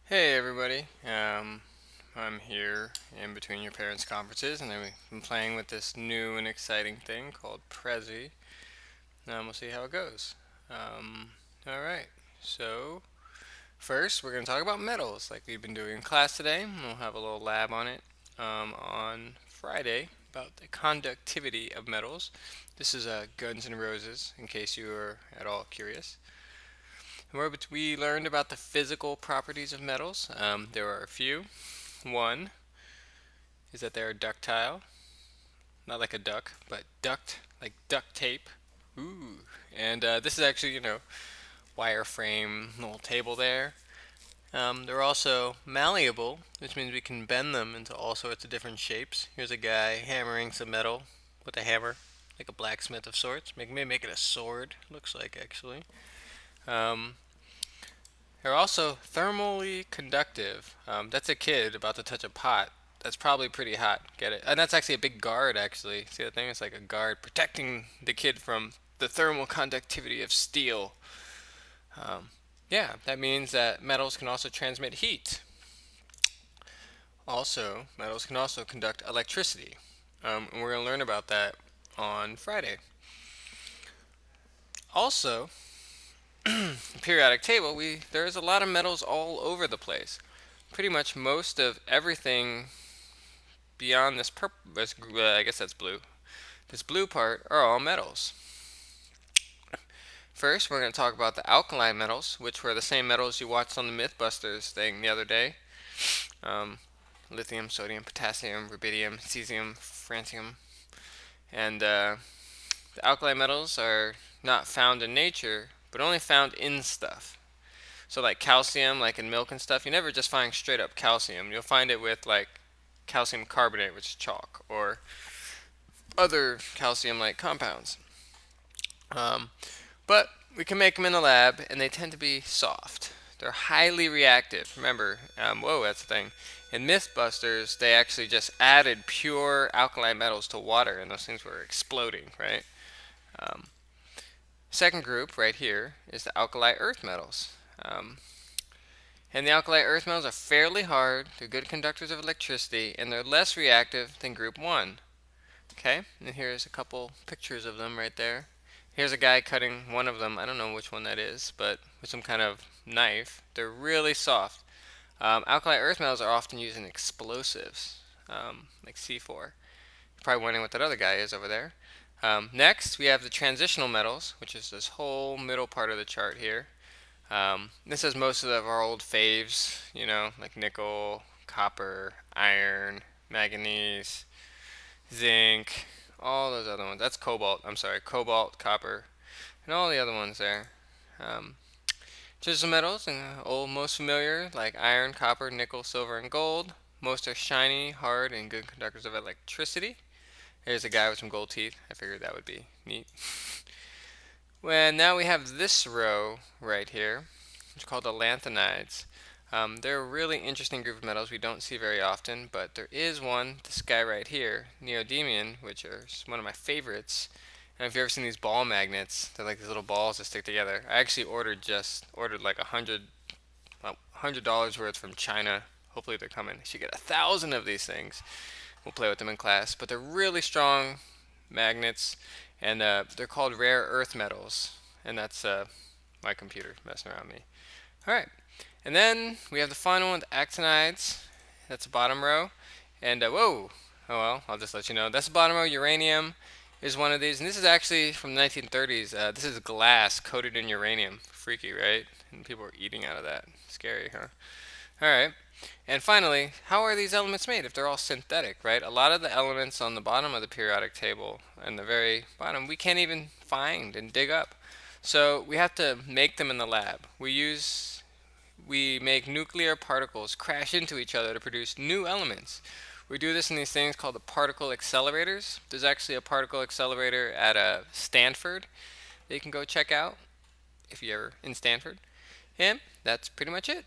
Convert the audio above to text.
Hey everybody, I'm here in between your parents' conferences and I've been playing with this new and exciting thing called Prezi. We'll see how it goes. Um, alright, so first we're going to talk about metals like we've been doing in class today. We'll have a little lab on it on Friday about the conductivity of metals. This is Guns N' Roses in case you are at all curious. Where we learned about the physical properties of metals. There are a few. One is that they are ductile, not like a duck, but duct, like duct tape. Ooh. And this is actually, wireframe little table there. They're also malleable, which means we can bend them into all sorts of different shapes. Here's a guy hammering some metal with a hammer, like a blacksmith of sorts. Maybe make it a sword, looks like actually. Um, they're also thermally conductive. That's a kid about to touch a pot. That's probably pretty hot. Get it? And that's actually a big guard, actually. See that thing? It's like a guard protecting the kid from the thermal conductivity of steel. Um, yeah, that means that metals can also transmit heat. Also, metals can also conduct electricity. And we're going to learn about that on Friday. Also, periodic table, there's a lot of metals all over the place. Pretty much most of everything beyond this purple, I guess that's blue. This blue part are all metals. First, we're going to talk about the alkaline metals, which were the same metals you watched on the MythBusters thing the other day. Um, Lithium, sodium, potassium, rubidium, cesium, francium. And the alkaline metals are not found in nature, but only found in stuff. So like calcium, like in milk and stuff, you never just find straight up calcium. You'll find it with like calcium carbonate, which is chalk, or other calcium-like compounds. Um, but we can make them in the lab, and they tend to be soft. They're highly reactive. Remember, whoa, that's the thing. In MythBusters, they actually just added pure alkaline metals to water, and those things were exploding, right? Um, Second group right here is the alkali earth metals. Um, and the alkali earth metals are fairly hard, they're good conductors of electricity, and they're less reactive than group 1. Okay, and here's a couple pictures of them right there. Here's a guy cutting one of them. I don't know which one that is, but with some kind of knife. They're really soft. Alkali earth metals are often used in explosives, like C4. You're probably wondering what that other guy is over there. Next, we have the transitional metals, which is this whole middle part of the chart here. This has most of our old faves, like nickel, copper, iron, manganese, zinc, all those other ones. That's cobalt. I'm sorry, cobalt, copper, and all the other ones there. Um, just the metals and old most familiar like iron, copper, nickel, silver, and gold. Most are shiny, hard, and good conductors of electricity. Here's a guy with some gold teeth. I figured that would be neat. Well, now we have this row right here, which is called the lanthanides. They're a really interesting group of metals we don't see very often, but there is one, this guy right here, neodymium, which is one of my favorites. And if you've ever seen these ball magnets, they're like these little balls that stick together. I actually ordered like $100 worth from China. Hopefully they're coming. You should get 1,000 of these things. We'll play with them in class, but they're really strong magnets, and they're called rare earth metals. And that's my computer messing around me. All right, and then we have the final one, the actinides. That's the bottom row. And whoa, oh well, I'll just let you know. That's the bottom row. Uranium is one of these, and this is actually from the 1930s. This is glass coated in uranium. Freaky, right? And people are eating out of that. Scary, huh? All right. And finally, how are these elements made if they're all synthetic, right? A lot of the elements on the bottom of the periodic table and the very bottom we can't even find and dig up. So we have to make them in the lab. We make nuclear particles crash into each other to produce new elements. We do this in these things called the particle accelerators. There's actually a particle accelerator at Stanford that you can go check out if you're in Stanford. And that's pretty much it.